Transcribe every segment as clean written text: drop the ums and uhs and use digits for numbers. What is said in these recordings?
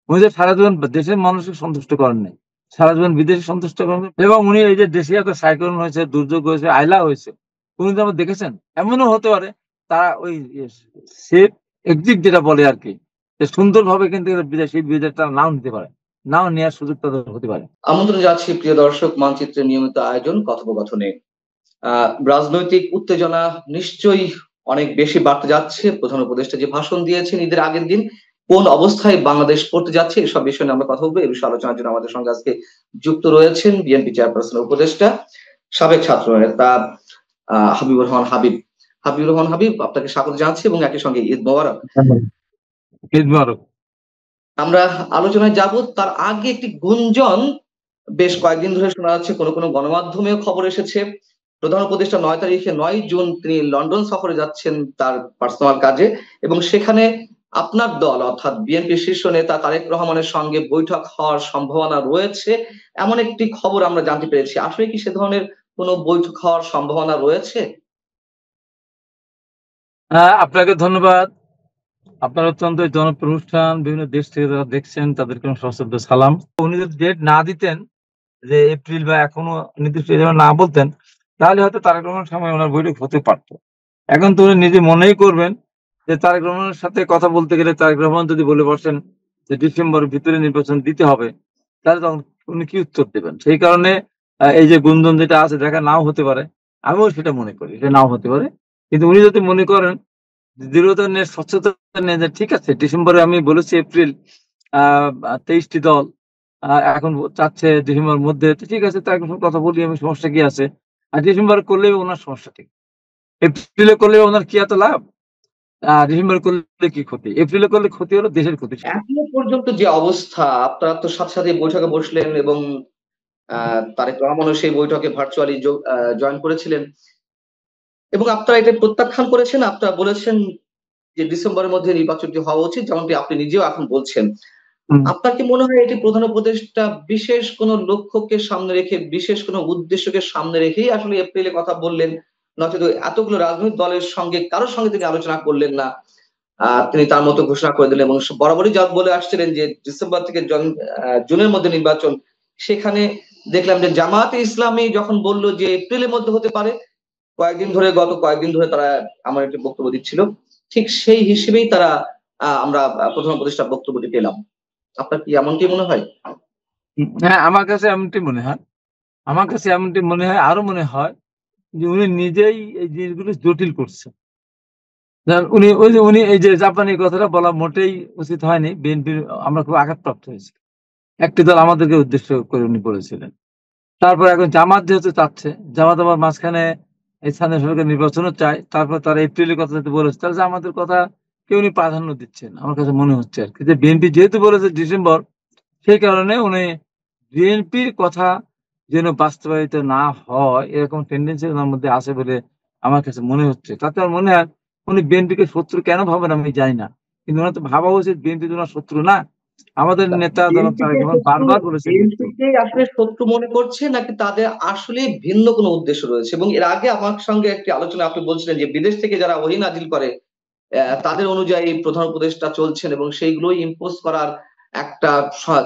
উনি যে সারা জীবন দেশের মানুষকে সন্তুষ্ট করেন নাই, সারা জীবন বিদেশে সন্তুষ্ট করেন, এবং উনি এই যে দেশে এত সাইক্লোন হয়েছে, দুর্যোগ হয়েছে, আইলা হয়েছে, উনি তো আমরা দেখেছেন। এমনও হতে পারে তারা ওই সেফ এক্সিট যেটা বলে আর কি, যে সুন্দরভাবে কিন্তু সেই বিদেশটা নাও নিতে পারে, নাও নেওয়ার সুযোগ তাদের হতে পারে। আমন্ত্রণ যাচ্ছি প্রিয় দর্শক, মানচিত্রের নিয়মিত আয়োজন কথোপকথনে। রাজনৈতিক উত্তেজনা নিশ্চয়ই অনেক বেশি বাড়তে যাচ্ছে। প্রধান উপদেষ্টা যে ভাষণ দিয়েছেন ঈদের আগের দিন, কোন অবস্থায় বাংলাদেশ পড়তে যাচ্ছে এসব বিষয় নিয়ে আমরা কথা বলবো। এই বিষয়ে আলোচনার জন্য আমাদের সঙ্গে আজকে যুক্ত রয়েছেন বিএনপি চেয়ারপারসন উপদেষ্টা, সাবেক ছাত্র নেতা হাবিবুর রহমান হাবিব। হাবিবুর রহমান হাবিব, আপনাকে স্বাগত জানাচ্ছি এবং একই সঙ্গে ঈদ মোবারক। ঈদ মোবারক। আমরা আলোচনায় যাব তার আগে একটি গুঞ্জন বেশ কয়েকদিন ধরে শোনা যাচ্ছে, কোনো কোনো গণমাধ্যমেও খবর এসেছে, প্রধান উপদেষ্টা 9 জুন তিনি লন্ডন সফরে যাচ্ছেন তার পার্সোনাল কাজে, এবং সেখানে আপনার দল অর্থাৎ বিএনপি শীর্ষ নেতা তারেক রহমানের সঙ্গে বৈঠক হওয়ার সম্ভাবনা রয়েছে, এমন একটি খবর আমরা জানতে পেরেছি। আসলে কি সে ধরনের কোনো বৈঠক হওয়ার সম্ভাবনা রয়েছে? আপনাকে ধন্যবাদ। আপনার অত্যন্ত জনপ্রিয় অনুষ্ঠান, বিভিন্ন দেশ থেকে যারা দেখছেন তাদেরকে সশ্রদ্ধ সালাম। উনি যদি ডেট না দিতেন, যে এপ্রিল বা এখনো নির্দিষ্ট না বলতেন, তাহলে হয়তো তারেক রহমানের সময় ওনার বৈঠক হতে পারতো। এখন তো উনি নিজে মনেই করবেন যে তারেক রহমানের সাথে কথা বলতে গেলে তারেক রহমান যদি বলে বসেন যে ডিসেম্বরের ভিতরে নির্বাচন দিতে হবে, তাহলে তখন উনি কি উত্তর দেবেন? সেই কারণে এই যে গুঞ্জন যেটা আছে, দেখা নাও হতে পারে, আমিও সেটা মনে করি, এটা নাও হতে পারে। কিন্তু উনি যদি মনে করেন দৃঢ়তা নিয়ে, স্বচ্ছতা নিয়ে, যে ঠিক আছে ডিসেম্বরে, আমি বলেছি এপ্রিল 23টি দল এখন চাচ্ছে ডিসেম্বরের মধ্যে, তো ঠিক আছে, তার কথা বলি, আমি সমস্যা কি আছে? আর ডিসেম্বর করলেই ওনার সমস্যা, ঠিক এপ্রিলে করলে ওনার কি এত লাভ? ডিসেম্বর করলে কি ক্ষতি? এপ্রিলে করলে ক্ষতি হলো দেশের ক্ষতি। এখনো পর্যন্ত যে অবস্থা, আপনারা তো সাথে সাথে বৈঠকে বসলেন এবং তারেক রহমানও সেই বৈঠকে ভার্চুয়ালি জয়েন করেছিলেন, এবং আপনারা এটা প্রত্যাখ্যান করেছেন। আপনারা বলেছেন যে ডিসেম্বরের মধ্যে নির্বাচনটি হওয়া উচিত, যেমনটি আপনি নিজেও এখন বলছেন। আপনার কি মনে হয় এটি প্রধান উপদেষ্টা বিশেষ কোনো লক্ষ্যকে সামনে রেখে, বিশেষ কোনো উদ্দেশ্যকে সামনে রেখেই আসলে এপ্রিলে কথা বললেন, নয়তো এতগুলো রাজনৈতিক দলের সঙ্গে কারোর সঙ্গে তিনি আলোচনা করলেন না, তিনি তার মতো ঘোষণা করে দিলেন এবং বরাবরই যা বলে আসছিলেন যে ডিসেম্বর থেকে জুনের মধ্যে নির্বাচন, সেখানে দেখলাম যে জামায়াতে ইসলামী যখন বলল যে এপ্রিলের মধ্যে হতে পারে, গত কয়েকদিন ধরে তারা আমার একটি বক্তব্য দিচ্ছিল, ঠিক সেই হিসেবেই তারা আমরা প্রধান উপদেষ্টার বক্তব্যটি পেলাম। আপনার কি এমনটি মনে হয়? হ্যাঁ, আমার কাছে এমনটি মনে হয়। আমার কাছে এমনটি মনে হয়, আরো মনে হয় যে উনি নিজেই এই জিনিসগুলো জটিল করছে। উনি এই যে জাপানি কথাটা বলা মোটেই উচিত হয়নি। বিএনপির আমরা খুব আঘাতপ্রাপ্ত হয়েছি। একটি দল আমাদেরকে উদ্দেশ্য করে উনি বলেছিলেন। তারপর এখন জামাত যেহেতু চাচ্ছে, জামাত আবার মাঝখানে স্থানীয় সরকার নির্বাচনও চায়, তারপর তারা এপ্রিলের কথা যেহেতু বলেছে, তাহলে আমাদের কথা কেউ উনি প্রাধান্য দিচ্ছেন আমার কাছে মনে হচ্ছে আর কি। যে বিএনপি যেহেতু বলেছে ডিসেম্বর, সেই কারণে উনি বিএনপির কথা যেন বাস্তবায়িত না হয় এরকম টেন্ডেন্সি ওনার মধ্যে আছে বলে আমার কাছে মনে হচ্ছে। তাতে আমার মনে হয় উনি বিএনপিকে শত্রু কেন ভাবেন আমি জানি না, কিন্তু ওনার তো ভাবা উচিত বিএনপি তো ওনার শত্রু না। আমাদের নেতা জনাব তারেক রহমান বারবার বলেছেন কিন্তু। বিএনপিকে আসলে শত্রু মনে করছে, নাকি তাদের আসলে ভিন্ন কোনো উদ্দেশ্য রয়েছে? এবং এর আগে আমার সঙ্গে একটি আলোচনা আপনি বলছিলেন যে বিদেশ থেকে যারা ওহী নাজিল করে তাদের অনুযায়ী প্রধান উপদেষ্টা চলছেন এবং সেইগুলোই ইম্পোজ করার একটা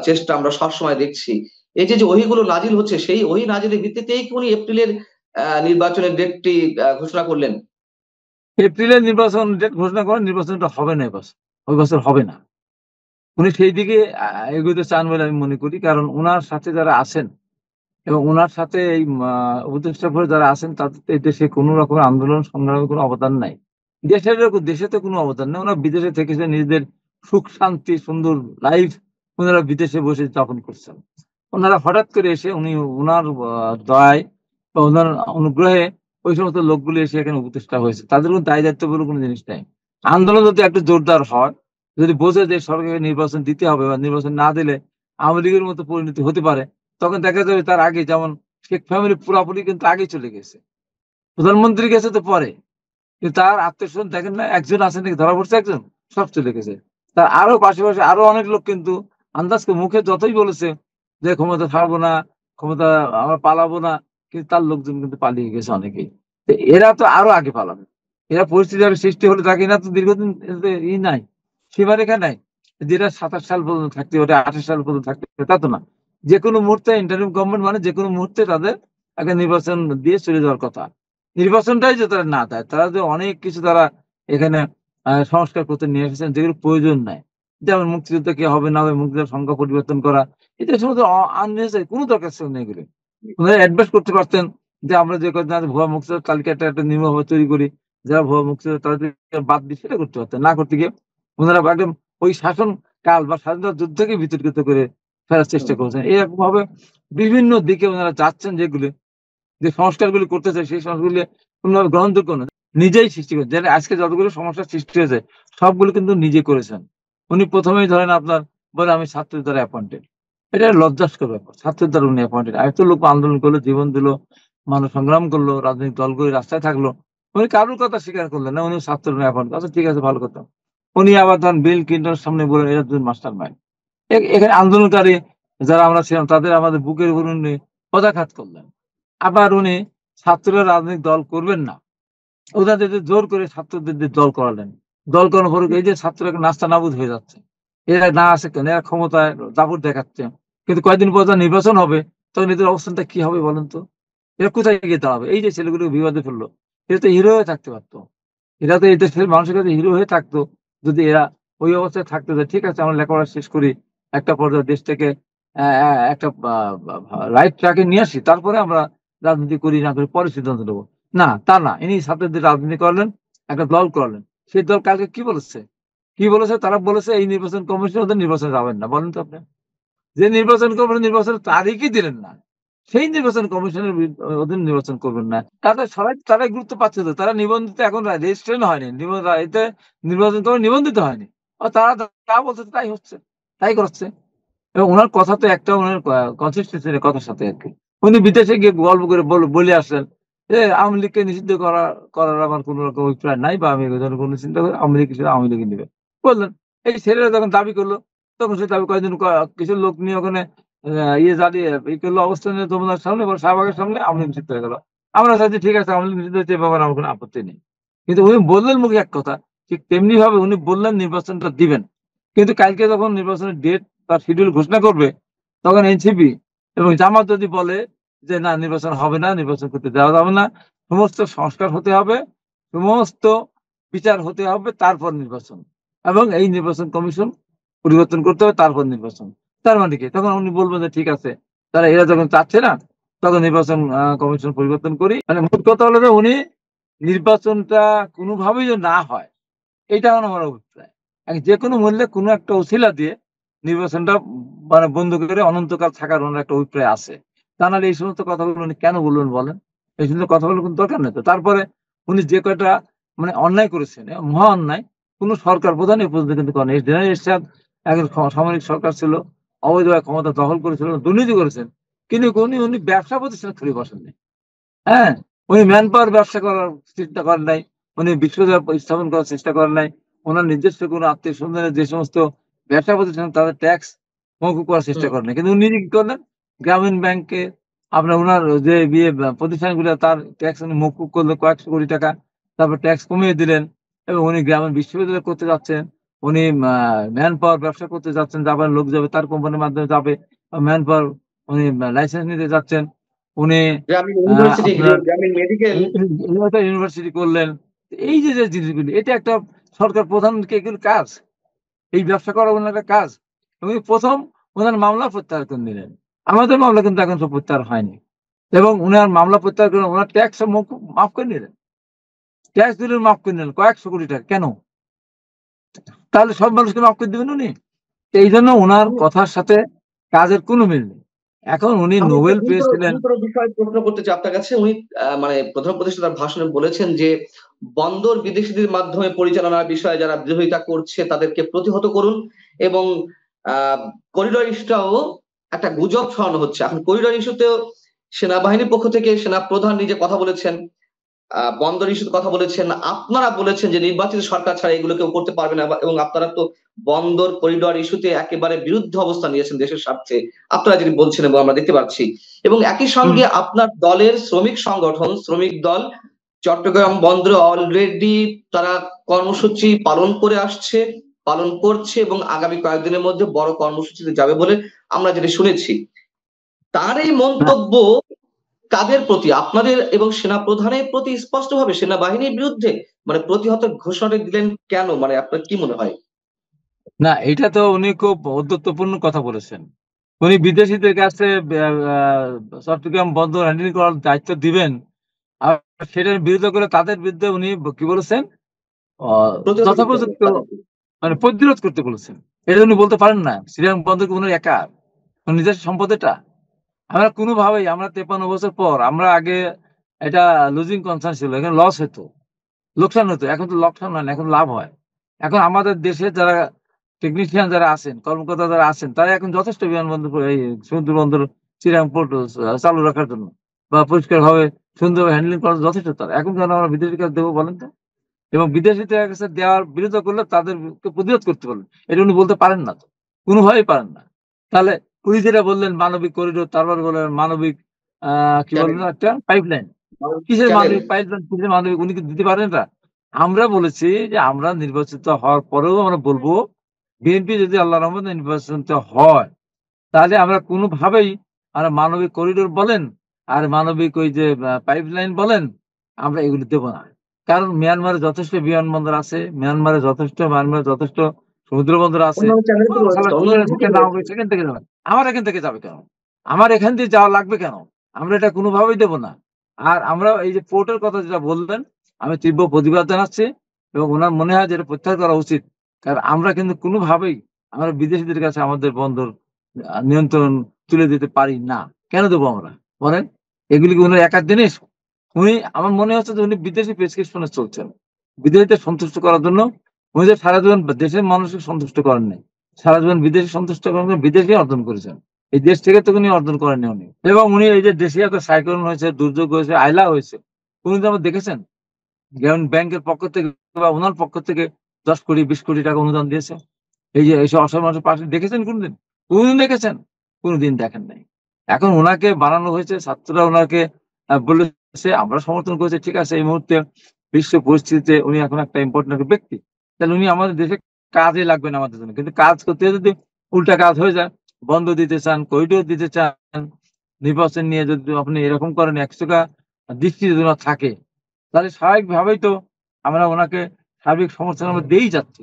চেষ্টা আমরা সবসময় দেখছি। এই যে যে ওহীগুলো নাজিল হচ্ছে, সেই ওহী নাজিলের ভিত্তিতেই কি উনি এপ্রিলের নির্বাচনের ডেটটি ঘোষণা করলেন? এপ্রিলে নির্বাচন ডেট ঘোষণা করেন, নির্বাচনটা হবে না এবছর, ওই বছর হবে না। উনি সেই দিকে এগোতে চান বলে আমি মনে করি। কারণ ওনার সাথে যারা আছেন এবং ওনার সাথে এই উপদেষ্টা পরে যারা আছেন, তাদের এই দেশে কোনো রকমের আন্দোলন সংগ্রামের কোনো অবদান নাই। দেশে তো কোনো অবদান নেই। ওনারা বিদেশে থেকেছে, নিজেদের সুখ শান্তি সুন্দর লাইফ ওনারা বিদেশে বসে যাপন করছেন। ওনারা হঠাৎ করে এসে উনি ওনার দয়ায় বা ওনার অনুগ্রহে ওই সমস্ত লোকগুলি এসে এখানে উপদেষ্টা হয়েছে, তাদের কোনো দায় দায়িত্ব বলে কোনো জিনিস নেই। আন্দোলন যদি একটু জোরদার হয়, যদি বোঝে যে সরকারকে নির্বাচন দিতে হবে বা নির্বাচন না দিলে আওয়ামী লীগের মতো পরিণতি হতে পারে, তখন দেখা যাবে তার আগে, যেমন শেখ ফ্যামিলি পুরাপুরি কিন্তু আগে চলে গেছে, প্রধানমন্ত্রী গেছে তো পরে, কিন্তু তার আত্মীয় দেখেন না, একজন আছে নাকি ধরা পড়ছে, একজন, সব চলে গেছে। তার আরো পাশাপাশি আরো অনেক লোক কিন্তু আন্দাজ করে মুখে যতই বলেছে যে ক্ষমতা ছাড়বো না, ক্ষমতা আমরা পালাবো না, কিন্তু তার লোকজন কিন্তু পালিয়ে গেছে অনেকেই। তো এরা তো আরো আগে পালাবে। এরা পরিস্থিতি আরো সৃষ্টি হলে, তাকে না তো দীর্ঘদিন ই নাই, সীমারেখা নাই, যেটা 27 সাল পর্যন্ত থাকতে পারে, 28 সাল পর্যন্ত থাকতে পারে, তা তো না। যে কোনো মুহূর্তে ইন্টারিম গভর্নমেন্ট মানে যে কোনো মুহূর্তে তাদের একটা নির্বাচন দিয়ে চলে যাওয়ার কথা। নির্বাচনটাই যে তারা না দেয়, তারা যে অনেক কিছু তারা এখানে সংস্কার করতে নিয়ে এসেছেন যেগুলো প্রয়োজন নাই। যেমন মুক্তিযুদ্ধ কি হবে না হবে, মুক্তিযোদ্ধার সংখ্যা পরিবর্তন করা, এটা সমস্ত আননেসেসারি, কোনো দরকার ছিল না এগুলো। ওনারা অ্যাডভাইস করতে পারতেন যে আমরা যে কদিন আগে ভুয়া মুক্তিযোদ্ধার তালিকাটা একটা নির্মমভাবে তৈরি করি, যারা ভুয়া মুক্তিযোদ্ধা তাদেরকে বাদ দিয়ে সেটা করতে পারতেন। না করতে গিয়ে ওনারা একদম ওই শাসন কাল বা স্বাধীনতা যুদ্ধকে বিতর্কিত করে ফেলার চেষ্টা করেছেন। এরকম ভাবে বিভিন্ন দিকে ওনারা যাচ্ছেন, যেগুলি যে সংস্কারগুলি করতে চায় সেই সংস্কারগুলি কোনোভাবে গ্রহণযোগ্য না, নিজেই সৃষ্টি করেছেন। যেন আজকে যতগুলো সমস্যার সৃষ্টি হয়েছে সবগুলো কিন্তু নিজে করেছেন। উনি প্রথমেই ধরেন আপনার বলে আমি ছাত্রদের দ্বারা অ্যাপয়েন্টেড, এটা লজ্জাস্কর ব্যাপার। ছাত্রদের দ্বারা উনি অ্যাপয়েন্টেড, এত লোক আন্দোলন করলো, জীবন দিল, মানুষ সংগ্রাম করলো, রাজনৈতিক দল করে রাস্তায় থাকলো, উনি কারোর কথা স্বীকার করলেন না, উনি ছাত্ররা অ্যাপয়েন্ট। আচ্ছা ঠিক আছে, ভালো কথা। উনি আবার ধরেন বিল ক্লিন্টনের সামনে বলেন এরা দুজন মাস্টার মাইন্ড। এখানে আন্দোলনকারী যারা আমরা ছিলাম তাদের আমাদের বুকের উপর উনি পদাঘাত করলেন। আবার উনি ছাত্ররা রাজনৈতিক দল করবেন না, ওনাদের জোর করে ছাত্রদের দিয়ে দল করালেন। দল করানোর পরে এই যে ছাত্ররা নাস্তা নাবুদ হয়ে যাচ্ছে, এরা না আসে কেন, এরা ক্ষমতায় দাপট দেখাচ্ছে, কিন্তু কয়েকদিন পর যখন নির্বাচন হবে তখন এদের অবস্থানটা কি হবে বলেন তো? এরা কোথায় গিয়ে দাঁড়াবে? এই যে ছেলেগুলো বিবাদে ফেললো, এরা তো হিরো হয়ে থাকতে পারতো, এরা তো এই দেশের মানুষের কাছে হিরো হয়ে থাকতো যদি এরা ওই অবস্থায় থাকতো যে ঠিক আছে আমরা লেখাপড়া শেষ করি, একটা পর্যায়ে দেশটাকে একটা রাইট ট্র্যাকে নিয়ে আসি, তারপরে আমরা রাজনীতি করি না করি পরে সিদ্ধান্ত নেবো। না, তা না, ইনি ছাত্রদের রাজনীতি করলেন, একটা দল করলেন। সেই দল কালকে কি বলেছে? কি বলেছে? তারা বলেছে এই নির্বাচন কমিশন ওদের নির্বাচনে যাবেন না। বলেন তো আপনি, যে নির্বাচন কমিশন নির্বাচনের তারিখই দিলেন না, সেই নির্বাচন কমিশনের অধীন নির্বাচন করবেন না। তাদের সবাই তারাই গুরুত্ব পাচ্ছে তো, তারা নিবন্ধিত এখন রেজিস্ট্রেশন হয়নি, এতে নির্বাচন কমিশন নিবন্ধিত হয়নি। তারা যা বলছে তাই হচ্ছে, তাই করছে। এবং ওনার কথা তো একটা, ওনার কনসিস্টেন্সি কথার সাথে আর কি। উনি বিদেশে গিয়ে গল্প করে বলে আসলেন যে আওয়ামী লীগকে নিষিদ্ধ করার আমার কোন রকম অভিপ্রায় নাই, বা আমি কোনো চিন্তা করি আওয়ামী লীগ হিসেবে আওয়ামী লীগই নেবে বললেন। এই ছেলেরা যখন দাবি করলো তখন সে দাবি কয়েকজন কিছু লোক নিয়ে ওখানে ইয়ে জ্বালিয়ে ই করলো, অবস্থান নিয়ে যমুনার সামনে বা শাহবাগের সামনে আওয়ামী লীগ নিষিদ্ধ হয়ে গেল। আমরা চাইছি ঠিক আছে আওয়ামী লীগ নিষিদ্ধ হচ্ছে, এ ব্যাপারে আমার কোনো আপত্তি নেই। কিন্তু উনি বললেন মুখে এক কথা, ঠিক তেমনি ভাবে উনি বললেন নির্বাচনটা দিবেন, কিন্তু কালকে যখন নির্বাচনের ডেট বা শিডিউল ঘোষণা করবে তখন এনসিপি এবং জামাত যদি বলে যে না নির্বাচন হবে না, নির্বাচন করতে দেওয়া যাবে না, সমস্ত সংস্কার হতে হবে, সমস্ত বিচার হতে হবে, তারপর নির্বাচন, এবং এই নির্বাচন কমিশন পরিবর্তন করতে হবে, তারপর নির্বাচন। তার মানে কি, তখন উনি বলবেন যে ঠিক আছে, তারা এরা যখন চাচ্ছে না তখন নির্বাচন কমিশন পরিবর্তন করি। মানে মোট কথা হলো যে উনি নির্বাচনটা কোনোভাবেই যে না হয়, এটা আমার অভিপ্রায়। যে কোনো মূল্যে কোনো একটা উছিলা দিয়ে নির্বাচনটা মানে বন্ধ করে অনন্তকাল থাকার ওনার একটা অভিপ্রায় আছে। তা নাহলে এই সমস্ত কথাগুলো উনি কেন বলবেন বলেন? এই সমস্ত কথাগুলো কোনো দরকার নেই তো। তারপরে উনি যে কয়টা মানে অন্যায় করেছেন, মহা অন্যায়, কোনো সরকার প্রধান এই পর্যন্ত কিন্তু করেন। জেনারেল এরশাদ একজন সামরিক সরকার ছিল, অবৈধভাবে ক্ষমতা দখল করেছিল, দুর্নীতি করেছেন, কিন্তু উনি উনি ব্যবসা প্রতিষ্ঠান খুলে বসেননি। হ্যাঁ, উনি ম্যান পাওয়ার ব্যবসা করার চেষ্টা করেন নাই, উনি বিশ্বব্যাপী স্থাপন করার চেষ্টা করেন নাই, ওনার নিজস্ব কোনো আত্মীয় স্বজনের যে সমস্ত ব্যবসা প্রতিষ্ঠান তাদের ট্যাক্স মওকুফ করার চেষ্টা করেন নাই। কিন্তু উনি নিজে কি করলেন? গ্রামীণ ব্যাংকে আপনার ওনার যে বিয়ে প্রতিষ্ঠানগুলো তার ট্যাক্স উনি মওকুফ করলেন কয়েকশো কোটি টাকা, তারপর ট্যাক্স কমিয়ে দিলেন, এবং উনি গ্রামীণ বিশ্ববিদ্যালয় করতে যাচ্ছেন, উনি ম্যান পাওয়ার ব্যবসা করতে যাচ্ছেন, যাবার লোক যাবে তার কোম্পানির মাধ্যমে যাবে, ম্যান পাওয়ার উনি লাইসেন্স নিতে যাচ্ছেন, উনি গ্রামীণ ইউনিভার্সিটি, আপনার গ্রামীণ মেডিকেল। ইউনিভার্সিটি করলেন। এই যে যে জিনিসগুলি, এটা একটা সরকার প্রধানকে এগুলো কাজ, এই ব্যবসা করা ওনার একটা কাজ। উনি প্রথম ওনার মামলা প্রত্যাহার করে নিলেন। আমাদের মামলা কিন্তু এখন সব প্রত্যাহার হয়নি, এবং উনার মামলা প্রত্যাহার করে ওনার ট্যাক্স মাফ করে নিলেন, ট্যাক্স দিলেন মাফ করে নিলেন কয়েকশো কোটি টাকা। কেন? তাহলে সব মানুষকে মাফ করে দিবেন উনি? এই জন্য ওনার কথার সাথে কাজের কোনো মিল নেই। এখন উনি আমি একটা নোবেল পেয়েছিলেন। গুরুতর বিষয় প্রশ্ন করতে চাই আপনার কাছে। উনি মানে প্রধান উপদেষ্টা তার ভাষণে বলেছেন যে বন্দর বিদেশিদের মাধ্যমে পরিচালনার বিষয়ে যারা বিরোধিতা করছে তাদেরকে প্রতিহত করুন, এবং করিডর ইস্যুটাও একটা গুজব ছড়ানো হচ্ছে। এখন করিডর ইস্যুতেও সেনাবাহিনীর পক্ষ থেকে সেনা প্রধান নিজে কথা বলেছেন, বন্দর ইস্যুতে কথা বলেছেন, আপনারা বলেছেন যে নির্বাচিত সরকার ছাড়া এগুলো কেউ করতে পারবে না, এবং আপনারা তো বন্দর করিডর ইস্যুতে একেবারে বিরুদ্ধে অবস্থান নিয়েছেন দেশের স্বার্থে, আপনারা যেটি বলছেন এবং আমরা দেখতে পাচ্ছি। এবং একই সঙ্গে আপনার দলের শ্রমিক সংগঠন শ্রমিক দল চট্টগ্রাম বন্দরে অলরেডি তারা কর্মসূচি পালন করে আসছে, পালন করছে এবং আগামী কয়েকদিনের মধ্যে বড় কর্মসূচিতে যাবে বলে আমরা যেটা শুনেছি। তার এই না, মন্তব্য কাদের প্রতি? আপনাদের এবং সেনা প্রধানের প্রতি স্পষ্টভাবে সেনাবাহিনীর বিরুদ্ধে মানে প্রতিহত ঘোষণাটা দিলেন কেন? মানে আপনার কি মনে হয়? না, এটা তো উনি খুব ঔদ্ধত্যপূর্ণ কথা বলেছেন। উনি বিদেশিদের কাছে চট্টগ্রাম বন্দর হ্যান্ডেলিং করার দায়িত্ব দিবেন, আর সেটার বিরোধিতা করে তাদের বিরুদ্ধে উনি কি বলেছেন, প্রতিহত করতে হবে যথোপযুক্ত তাদেরকে। মানে প্রতিরোধ করতে বলেছেন। এটা উনি বলতে পারেন না শ্রীরাম বন্দর কি উনি একা, ওনার নিজস্ব সম্পদ এটা। আমরা কোনোভাবেই, আমরা 53 বছর পর, আমরা আগে এটা লুজিং কনসার্ন ছিল, এখানে লস হতো, লোকসান হতো। এখন তো লোকসান হয় না, এখন লাভ হয়। এখন আমাদের দেশে যারা টেকনিশিয়ান যারা আছেন, কর্মকর্তা যারা আছেন, তারা এখন যথেষ্ট বিমানবন্দর এই সমুদ্র বন্দর চিরাং পোর্ট চালু রাখার জন্য বা পরিষ্কার ভাবে সুন্দর হ্যান্ডলিং করার যথেষ্ট। তারা এখন কেন আমরা বিদেশি কাছে দেবো বলেন তো? এবং বিদেশিদের কাছে দেওয়ার বিরোধিতা করলে তাদেরকে প্রতিরোধ করতে পারবেন, এটা উনি বলতে পারেন না, তো কোনোভাবেই পারেন না। তাহলে উনি যেটা বললেন মানবিক করিডোর, তারপর বললেন মানবিক কি চ্যানেল বললেন একটা পাইপলাইন, কিসের চ্যানেল মানবিক পাইপলাইন, কিসের মানবিক, উনি কি দিতে পারেন এটা? আমরা বলেছি যে আমরা নির্বাচিত হওয়ার পরেও আমরা বলবো, বিএনপি যদি আল্লাহ রহমতে নির্বাচিত হয়, তাহলে আমরা কোনোভাবেই আমরা মানবিক করিডোর বলেন আর মানবিক ওই যে পাইপলাইন বলেন, আমরা এগুলি দেবো না। কারণ মিয়ানমারে যথেষ্ট বিমানবন্দর আছে, মিয়ানমারে যথেষ্ট সমুদ্র বন্দর আছে। অন্যান্য চ্যানেলে ও তো রয়েছে, শালা অন্যান্য দিকে যেখানে নামবে রয়েছে। সেখান থেকে যাবে, আমার এখান থেকে যাবে কেন? আমার এখান দিয়ে যাওয়া লাগবে কেন? আমরা এটা কোনোভাবেই দেবো না। আর আমরা এই যে পোর্টের কথা যেটা বললেন, আমি তীব্র প্রতিবাদ জানাচ্ছি এবং ওনার মনে হয় যে এটা প্রত্যাহার করা উচিত। কারণ আমরা কিন্তু কোনোভাবেই আমরা বিদেশিদের কাছে আমাদের বন্দর নিয়ন্ত্রণ তুলে দিতে পারি না। কেন দেবো আমরা বলেন? এগুলি কি উনার একার জিনিস? উনি, আমার মনে হচ্ছে যে উনি বিদেশি প্রেসক্রিপশনে চলছেন, বিদেশিদের সন্তুষ্ট করার জন্য। উনি যে সারা জীবন দেশের মানুষকে সন্তুষ্ট করেন নাই, সারা জীবন বিদেশি সন্তুষ্ট করার জন্য বিদেশি অর্জন করেছেন, এই দেশ থেকে তো উনি অর্জন করেননি উনি। এবং উনি এই যে দেশে এত সাইক্লোন হয়েছে, দুর্যোগ হয়েছে, আইলা হয়েছে, উনি তো আমরা দেখেছেন যেমন ব্যাংকের পক্ষ থেকে বা ওনার পক্ষ থেকে 10 কোটি 20 কোটি টাকা অনুদান দিয়েছে। এই যে এইসব অসহায় মানুষের পাশে দেখেছেন কোনদিন? কোনদিন দেখেছেন? কোনদিন দেখেন নাই। এখন ওনাকে বানানো হয়েছে, ছাত্ররা ওনাকে বলেছে, আমরা সমর্থন করেছি, ঠিক আছে। এই মুহূর্তে বিশ্ব পরিস্থিতিতে উনি এখন একটা ইম্পর্টেন্ট একটা ব্যক্তি, তাহলে উনি আমাদের দেশে কাজে লাগবেন আমাদের জন্য। কিন্তু কাজ করতে যদি উল্টা কাজ হয়ে যায়, বন্ধ দিতে চান, করিডোর দিতে চান, নির্বাচন নিয়ে যদি আপনি এরকম করেন, একচোখা দৃষ্টি যদি ওনার থাকে, তাহলে স্বাভাবিকভাবেই তো আমরা ওনাকে সার্বিক সমর্থন আমরা দিয়েই যাচ্ছি।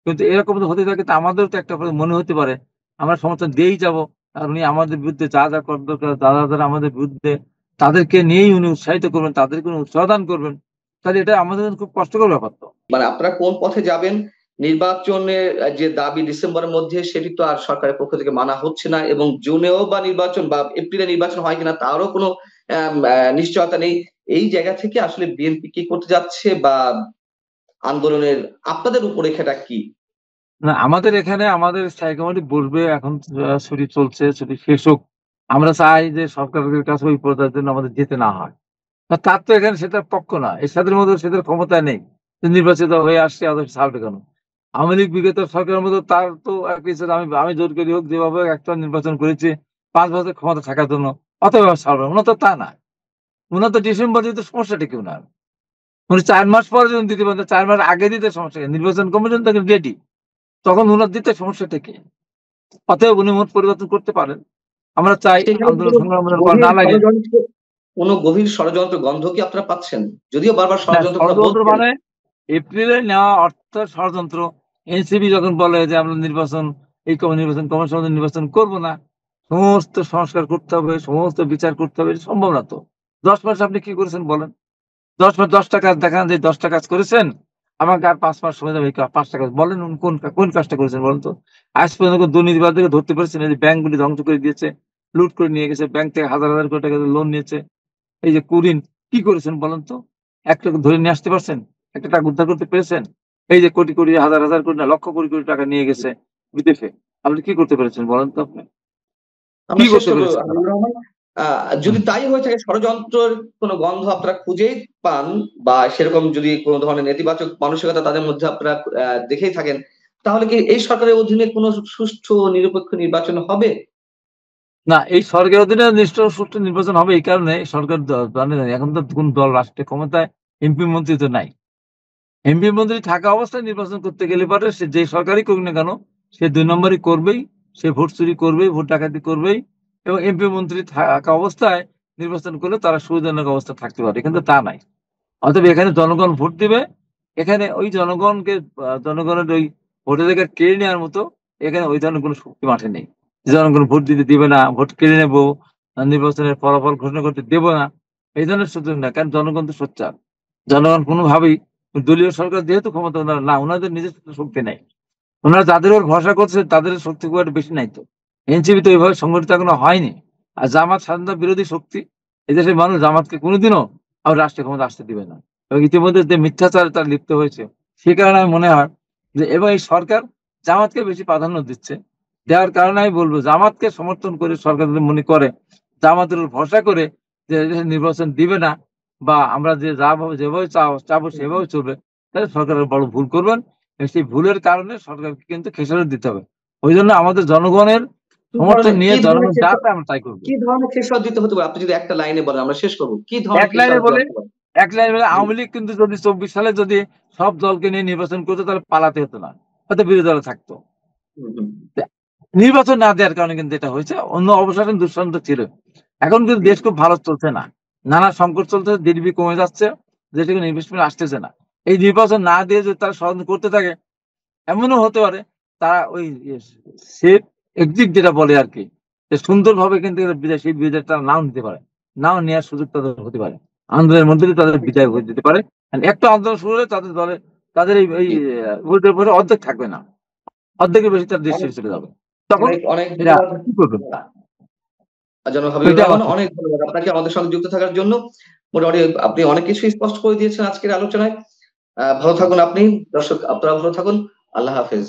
কিন্তু এরকম তো হতে থাকে, তো আমাদেরও তো একটা করে মনে হতে পারে আমরা সমর্থন দিয়েই যাব, আর উনি আমাদের বিরুদ্ধে যা যা করার দরকার, যারা যারা আমাদের বিরুদ্ধে, তাদেরকে নিয়েই উনি উৎসাহিত করবেন, তাদেরকে উনি উৎসাহ দান করবেন। তাহলে এটা আমাদের জন্য খুব কষ্টকর ব্যাপার তো। মানে আপনারা কোন পথে যাবেন? নির্বাচনের যে দাবি ডিসেম্বরের মধ্যে, সেটি তো আর সরকারের পক্ষ থেকে মানা হচ্ছে না, এবং জুনেও বা নির্বাচন বা এপ্রিলে নির্বাচন হয় কিনা তারও কোনো নিশ্চয়তা নেই। এই জায়গা থেকে আসলে বিএনপি কি করতে যাচ্ছে, বা আন্দোলনের আপনাদের রূপরেখাটা কি? না, আমাদের এখানে আমাদের স্থায়ী কমিটি বসবে এখন, ছুটি চলছে, ছুটি শেষ হোক। আমরা চাই যে সরকারের কাছে ওই পর্যায়ের জন্য আমাদের যেতে না হয়। তার তো এখানে সেটার পক্ষ না, এরশাদের মধ্যে সেটার ক্ষমতা নেই যে নির্বাচিত হয়ে আসছে আদৌ ছাড়বে কেন? আওয়ামী লীগ বিগত সরকারের মধ্যে তার তো একই ছিল, আমি আমি জোর করি হোক, যেভাবে একটা নির্বাচন করেছি 5 বছর ক্ষমতা থাকার জন্য, অতএব ছাড়বে। ওনার তো তা না, ওনার তো ডিসেম্বর দিতে সমস্যাটা কি ওনার? উনি 4 মাস পরে যখন দিতে পারেন, 4 মাস আগে দিতে সমস্যা কি? নির্বাচন কমিশন তখন রেডি, তখন ওনার দিতে সমস্যাটা কি? অতএব উনি মত পরিবর্তন করতে পারেন। আমরা চাই সেখানে আন্দোলন কোনো সংগ্রামের করা গভীর না লাগে। ষড়যন্ত্র, কোনো গভীর ষড়যন্ত্র গন্ধ কি আপনারা পাচ্ছেন? যদিও বারবার হ্যাঁ, ষড়যন্ত্র কথা ষড়যন্ত্র বলছেন। মানে এপ্রিলে নেওয়া অর্থ ষড়যন্ত্র। এনসিপি যখন বলে যে আমরা নির্বাচন কমিশন নির্বাচন করব না, সমস্ত সংস্কার করতে হবে, সমস্ত বিচার করতে হবে, এটা সম্ভব না তো। 10 মাস আপনি কি করেছেন বলেন? 10 মাস 10টা কাজ দেখান যে 10টা কাজ করেছেন, আমাকে আর 5 মাস সময় দেবে, এই 5টা কাজ বলেন, উনি কোন কোন কাজটা করেছেন বলেন তো? আজ পর্যন্ত দুর্নীতিবাদকে ধরতে পেরেছেন? এই যে ব্যাংকগুলি ধ্বংস করে দিয়েছে, লুট করে নিয়ে গেছে, ব্যাংক থেকে হাজার হাজার কোটি টাকা লোন নিয়েছে, এই যে কুড়িন, কি করেছেন বলেন তো? একটা ধরে নিয়ে আসতে পারছেন? একটা টাকা উদ্ধার করতে পেরেছেন? এই যে কোটি কোটি, হাজার হাজার কোটি না, লক্ষ কোটি কোটি টাকা নিয়ে গেছে বিদেশে, আপনি কি করতে পেরেছেন বলেন তো? আপনি কি আমরা শেষ করতে করবো পেরেছেন তারা? হাবিবুর রহমান। যদি হুম। তাই হয়ে থাকে, ষড়যন্ত্রের কোনো গন্ধ আপনারা খুঁজেই পান, বা সেরকম যদি কোনো ধরনের নেতিবাচক মানসিকতা তাদের মধ্যে আপনারা দেখেই থাকেন, তাহলে কি এই সরকারের অধীনে কোনো সুষ্ঠু নিরপেক্ষ নির্বাচন হবে? না, এই সরকারের অধীনে নিষ্ঠুর সুষ্ঠু নির্বাচন হবে এই কারণে, সরকার মানে এখন তো কোন দল রাষ্ট্রের ক্ষমতায়, এমপি মন্ত্রী তো নাই। এমপি মন্ত্রী থাকা অবস্থায় নির্বাচন করতে গেলে পরে সে যে সরকারই করুক না কেন, সে 2 নম্বরই করবেই, সে ভোট চুরি করবেই, ভোট ডাকাতি করবেই। এবং এমপি মন্ত্রী থাকা অবস্থায় নির্বাচন করলে তারা সুবিধাজনক অবস্থা থাকতে পারে, কিন্তু তা নাই। অতএব এখানে জনগণ ভোট দিবে, এখানে ওই জনগণকে জনগণের ওই ভোটাধিকার কেড়ে নেওয়ার মতো এখানে ওই ধরনের কোনো শক্তি মাঠে নেই। জনগণ ভোট দিতে দিবে না, ভোট কেড়ে নেবো, নির্বাচনের ফলাফল ঘোষণা করতে দেবো না, এই ধরনের সুযোগ না। কারণ জনগণ তো সোচ্চার, জনগণ কোনোভাবেই দলীয় সরকার যেহেতু ক্ষমতা না, ওনাদের নিজস্ব শক্তি নেই। ওনারা যাদের উপর ভরসা করছে তাদের শক্তি খুব একটা বেশি নাই তো। এনসিপি তো এইভাবে সংগঠিত এখনো হয়নি। আর জামাত স্বাধীনতা বিরোধী শক্তি, এদেশের মানুষ জামাতকে কোনোদিনও আর রাষ্ট্রীয় ক্ষমতা আসতে দিবে না। এবং ইতিমধ্যে যে মিথ্যাচারে তার লিপ্ত হয়েছে, সে কারণে আমি মনে হয় যে, এবং এই সরকার জামাতকে বেশি প্রাধান্য দিচ্ছে, দেওয়ার কারণে আমি বলবো জামাতকে সমর্থন করে সরকার যদি মনে করে জামাতের উপর ভরসা করে যে এদেশে নির্বাচন দিবে না, বা আমরা যে যেভাবে চাবো সেভাবে চলবে, তাহলে সরকারের বড় ভুল করবেন। সেই ভুলের কারণে সরকারকে কিন্তু খেসারত দিতে হবে। ওই জন্য আমাদের জনগণের সমর্থন নিয়ে জনগণ যা চায় আমরা তাই করবো। কি ধরনের খেসারত দিতে হতে পারে আপনি যদি একটা লাইনে বলেন, আমরা শেষ করবো। কি ধরনের এক লাইনে খেসারত বলে, দেওয়া হতে পারে? আওয়ামী লীগ কিন্তু যদি 24 সালে যদি সব দলকে নিয়ে নির্বাচন করতো তাহলে পালাতে হতো না, হয়তো বিরোধী দলে থাকতো। হুম, হুম। নির্বাচন না দেওয়ার কারণে কিন্তু এটা হয়েছে, অন্য অবসর দুঃসান্ত ছিল। এখন কিন্তু দেশ খুব ভালো চলছে না, নানা সংকট চলছে, জিডিপি কমে যাচ্ছে, দেশে কোনো ইনভেস্টমেন্ট আসতেছে না। এই নির্বাচন না দিয়ে যদি তারা ষড়যন্ত্র করতে থাকে, এমনও হতে পারে তারা ওই সেফ এক্সিট যেটা বলে আর কি, যে সুন্দরভাবে কিন্তু সেই বিজয় তারা নাও নিতে পারে, নাও নেওয়ার সুযোগ তাদের হতে পারে। আন্দোলনের মধ্যে দিয়ে তাদের বিজয় হয়ে যেতে পারে। একটা আন্দোলন শুরু হলে তাদের দলে তাদের এই ভোটের পরে অর্ধেক থাকবে না, অর্ধেকের বেশি তার দেশ অনেক ছেড়ে চলে যাবে। তখন অনেক অনেক এরা ধন্যবাদ কি করবে? জনাব হাবিবুর ওইটা রহমান, আমার অনেক ধন্যবাদ আপনাকে আমাদের সঙ্গে যুক্ত থাকার জন্য। মোটামুটি আপনি অনেক কিছু স্পষ্ট করে দিয়েছেন আজকের আলোচনায়। ভালো থাকুন আপনি, দর্শক আপনারা ভালো থাকুন। আল্লাহ হাফেজ।